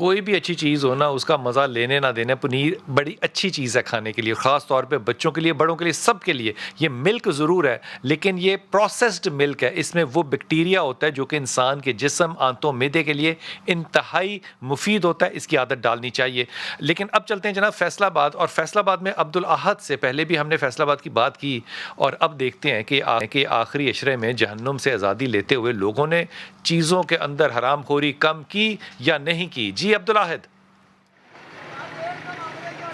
کوئی بھی اچھی چیز ہو نا اس کا مزہ لینے نہ دینے. پنیر بڑی اچھی چیز ہے کھانے کے لیے, خاص طور پہ بچوں کے لیے, بڑوں کے لیے, سب کے لیے. یہ ملک ضرور ہے لیکن یہ پروسیسڈ ملک ہے, اس میں وہ بیکٹیریا ہوتا ہے جو کہ انسان کے جسم, آنتوں, معدے کے لیے انتہائی مفید ہوتا ہے. اس کی عادت ڈالنی چاہیے. لیکن اب چلتے ہیں جناب فیصل آباد, اور فیصل آباد میں عبدالاحد سے پہلے بھی ہم نے فیصل آباد کی بات کی, اور اب دیکھتے ہیں کہ آخری عشرے میں جہنم سے آزادی لیتے ہوئے لوگوں نے چیزوں کے اندر حرام خوری کم کی یا نہیں کی. جی عبدالاحد.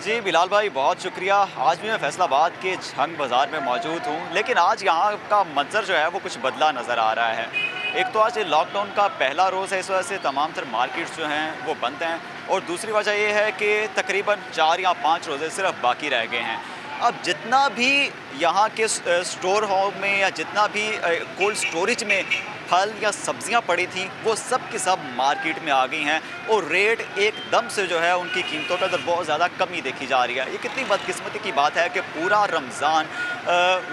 جی بلال بھائی بہت شکریہ. آج بھی میں فیصل آباد کے جھنگ بازار میں موجود ہوں, لیکن آج یہاں کا منظر جو ہے وہ کچھ بدلا نظر آ رہا ہے. ایک تو آج لاک ڈاؤن کا پہلا روز ہے, اس وجہ سے تمام تر مارکیٹس جو ہیں وہ بند ہیں, اور دوسری وجہ یہ ہے کہ تقریباً 4 یا 5 روزے صرف باقی رہ گئے ہیں. اب جتنا بھی یہاں کے سٹور ہوم میں یا جتنا بھی کولڈ سٹوریج میں پھل یا سبزیاں پڑی تھیں وہ سب کی سب مارکیٹ میں آ گئی ہیں, اور ریٹ ایک دم سے جو ہے ان کی قیمتوں کے اندر بہت زیادہ کمی دیکھی جا رہی ہے. یہ کتنی بدقسمتی کی بات ہے کہ پورا رمضان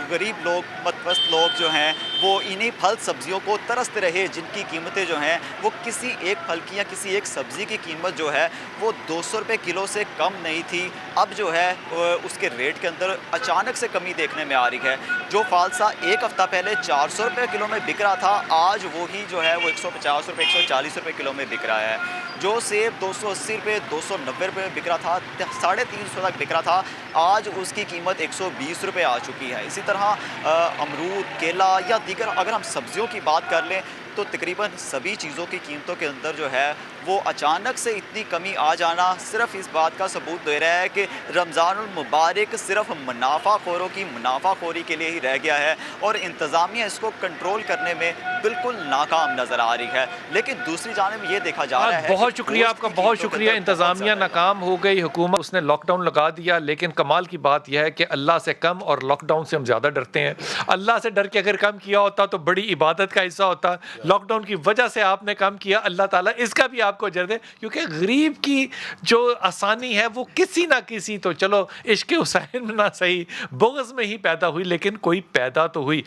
غریب لوگ, متوسط لوگ جو ہیں وہ انہی پھل سبزیوں کو ترستے رہے, جن کی قیمتیں جو ہیں وہ کسی ایک پھل کی یا کسی ایک سبزی کی قیمت جو ہے وہ 200 روپے کلو سے کم نہیں تھی. اب جو ہے اس کے ریٹ کے اندر اچانک سے کمی دیکھنے میں آ رہی ہے. جو فالسا ایک ہفتہ پہلے 400 روپے کلو میں بک رہا تھا, آج وہی جو ہے وہ 150 روپے 140 روپے کلو میں بک رہا ہے. جو سیب 280 روپے 290 روپے بک رہا تھا, 350 تک بک رہا تھا, آج اس کی قیمت 120 روپے آ چکی ہے. اسی طرح امرود, کیلا یا دیگر اگر ہم سبزیوں کی بات کر لیں تو تقریباً سبھی چیزوں کی قیمتوں کے اندر جو ہے وہ اچانک سے اتنی کمی آ جانا صرف اس بات کا ثبوت دے رہا ہے کہ رمضان المبارک صرف منافع خوروں کی منافع خوری کے لیے ہی رہ گیا ہے, اور انتظامیہ اس کو کنٹرول کرنے میں بالکل ناکام نظر آ رہی ہے. لیکن دوسری جانب یہ دیکھا جا رہا ہے بہت شکریہ آپ کا, بہت شکریہ. انتظامیہ ناکام ہو گئی, حکومت اس نے لاک ڈاؤن لگا دیا, لیکن کمال کی بات یہ ہے کہ اللہ سے کم اور لاک ڈاؤن سے ہم زیادہ ڈرتے ہیں. اللہ سے ڈر کے اگر کم کیا ہوتا تو بڑی عبادت کا حصہ ہوتا. لاک ڈاؤن کی وجہ سے آپ نے کم کیا, اللہ تعالیٰ اس کا بھی آپ کو اجر دے, کیونکہ غریب کی جو آسانی ہے وہ کسی نہ کسی, تو چلو عشق حسین نہ صحیح بغض میں ہی پیدا ہوئی, لیکن کوئی پیدا تو ہوئی.